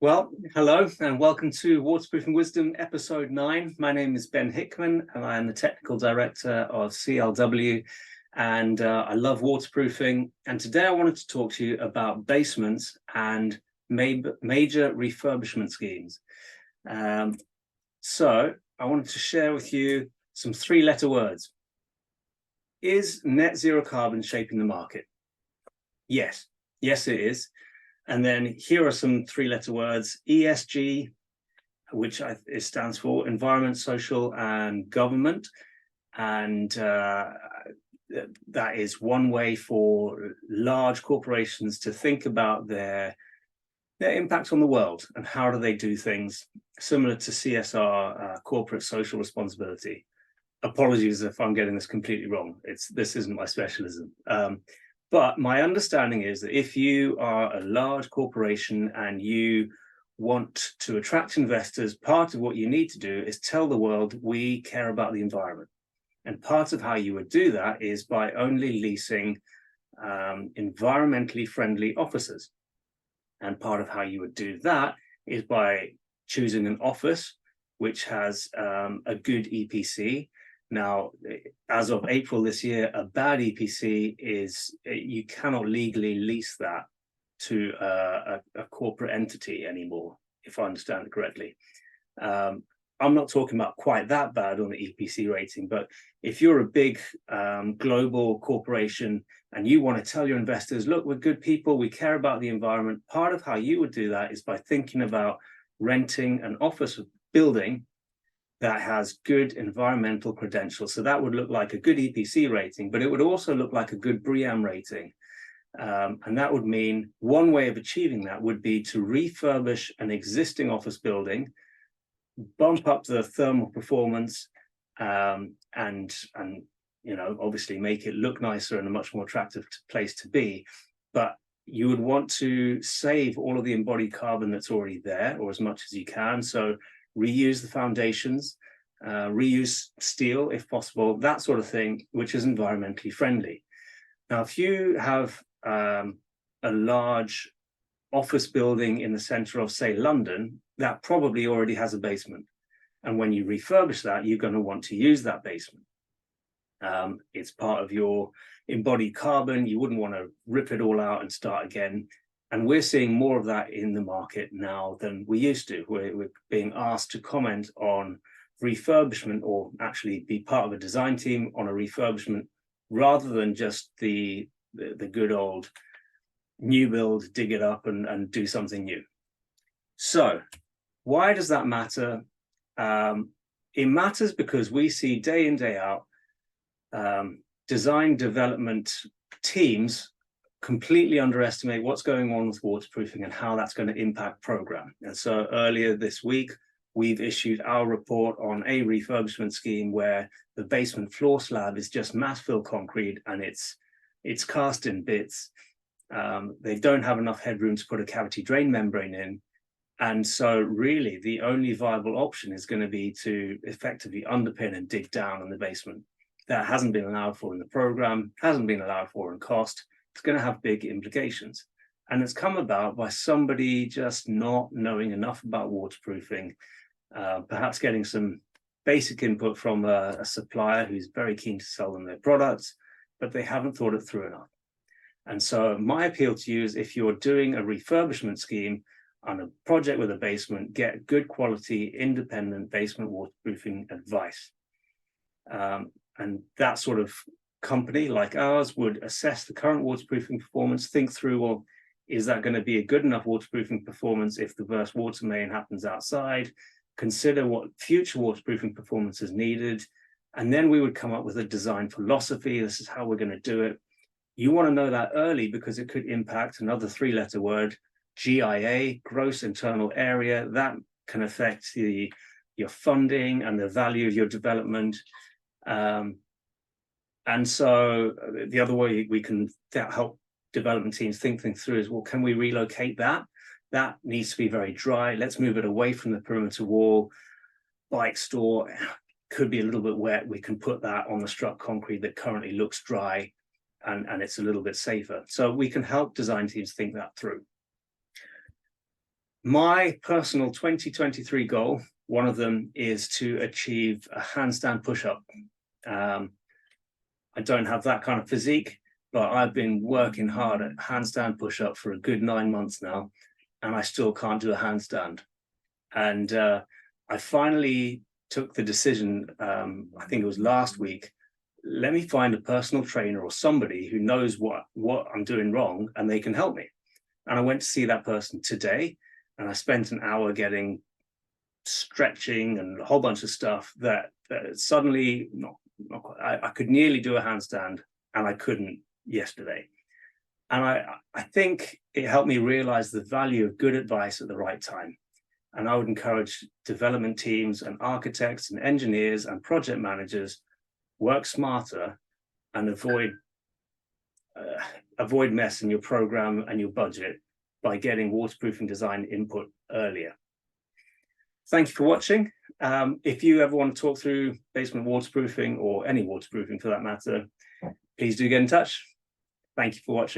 Well, hello and welcome to Waterproofing Wisdom episode 9. My name is Ben Hickman and I am the technical director of CLW, and I love waterproofing. And today I wanted to talk to you about basements and major refurbishment schemes. So I wanted to share with you some three-letter words. Is net zero carbon shaping the market? Yes, it is. And then here are some three-letter words: ESG, which it stands for Environment, Social, and Government. And that is one way for large corporations to think about their impact on the world and how do they do things, similar to CSR, corporate social responsibility. Apologies if I'm getting this completely wrong. This isn't my specialism. But my understanding is that if you are a large corporation and you want to attract investors, part of what you need to do is tell the world we care about the environment. And part of how you would do that is by only leasing environmentally friendly offices. And part of how you would do that is by choosing an office which has a good EPC. Now, as of April this year, a bad EPC is, you cannot legally lease that to a corporate entity anymore, if I understand it correctly. I'm not talking about quite that bad on the EPC rating, but if you're a big global corporation and you want to tell your investors, look, we're good people, we care about the environment, part of how you would do that is by thinking about renting an office building that has good environmental credentials. So that would look like a good EPC rating, but it would also look like a good BREEAM rating. And that would mean one way of achieving that would be to refurbish an existing office building, bump up the thermal performance, and obviously make it look nicer and a much more attractive place to be. But you would want to save all of the embodied carbon that's already there, or as much as you can. So reuse the foundations, reuse steel if possible, that sort of thing, which is environmentally friendly. Now, if you have a large office building in the center of, say, London, that probably already has a basement. And when you refurbish that, you're going to want to use that basement. It's part of your embodied carbon. You wouldn't want to rip it all out and start again. And we're seeing more of that in the market now than we used to. We're being asked to comment on refurbishment, or actually be part of a design team on a refurbishment, rather than just the good old new build, dig it up and do something new. So why does that matter? It matters because we see day in, day out, design development teams completely underestimate what's going on with waterproofing and how that's going to impact program. And so earlier this week, we've issued our report on a refurbishment scheme where the basement floor slab is just mass fill concrete and it's cast in bits. They don't have enough headroom to put a cavity drain membrane in. And so really the only viable option is going to be to effectively underpin and dig down in the basement. That hasn't been allowed for in the program, hasn't been allowed for in cost. It's going to have big implications. And it's come about by somebody just not knowing enough about waterproofing, perhaps getting some basic input from a supplier who's very keen to sell them their products, but they haven't thought it through enough. And so my appeal to you is, if you're doing a refurbishment scheme on a project with a basement, get good quality, independent basement waterproofing advice. And that sort of company like ours would assess the current waterproofing performance, think through, well, is that going to be a good enough waterproofing performance if the burst water main happens outside? Consider what future waterproofing performance is needed. And then we would come up with a design philosophy. This is how we're going to do it. You want to know that early because it could impact another three-letter word, GIA, gross internal area. That can affect your funding and the value of your development. And so the other way we can help development teams think through is, well, can we relocate that? That needs to be very dry. Let's move it away from the perimeter wall. Bike store could be a little bit wet. We can put that on the struck concrete that currently looks dry, and it's a little bit safer. So we can help design teams think that through. My personal 2023 goal, one of them is to achieve a handstand push-up. I don't have that kind of physique, but I've been working hard at handstand push-up for a good 9 months now, and I still can't do a handstand. And I finally took the decision, I think it was last week, let me find a personal trainer or somebody who knows what I'm doing wrong and they can help me. And I went to see that person today, and I spent an hour getting stretching and a whole bunch of stuff that suddenly I could nearly do a handstand, and I couldn't yesterday. And I think it helped me realize the value of good advice at the right time. And I would encourage development teams and architects and engineers and project managers work smarter and avoid mess in your program and your budget by getting waterproofing design input earlier. Thank you for watching. If you ever want to talk through basement waterproofing or any waterproofing for that matter, please do get in touch. Thank you for watching.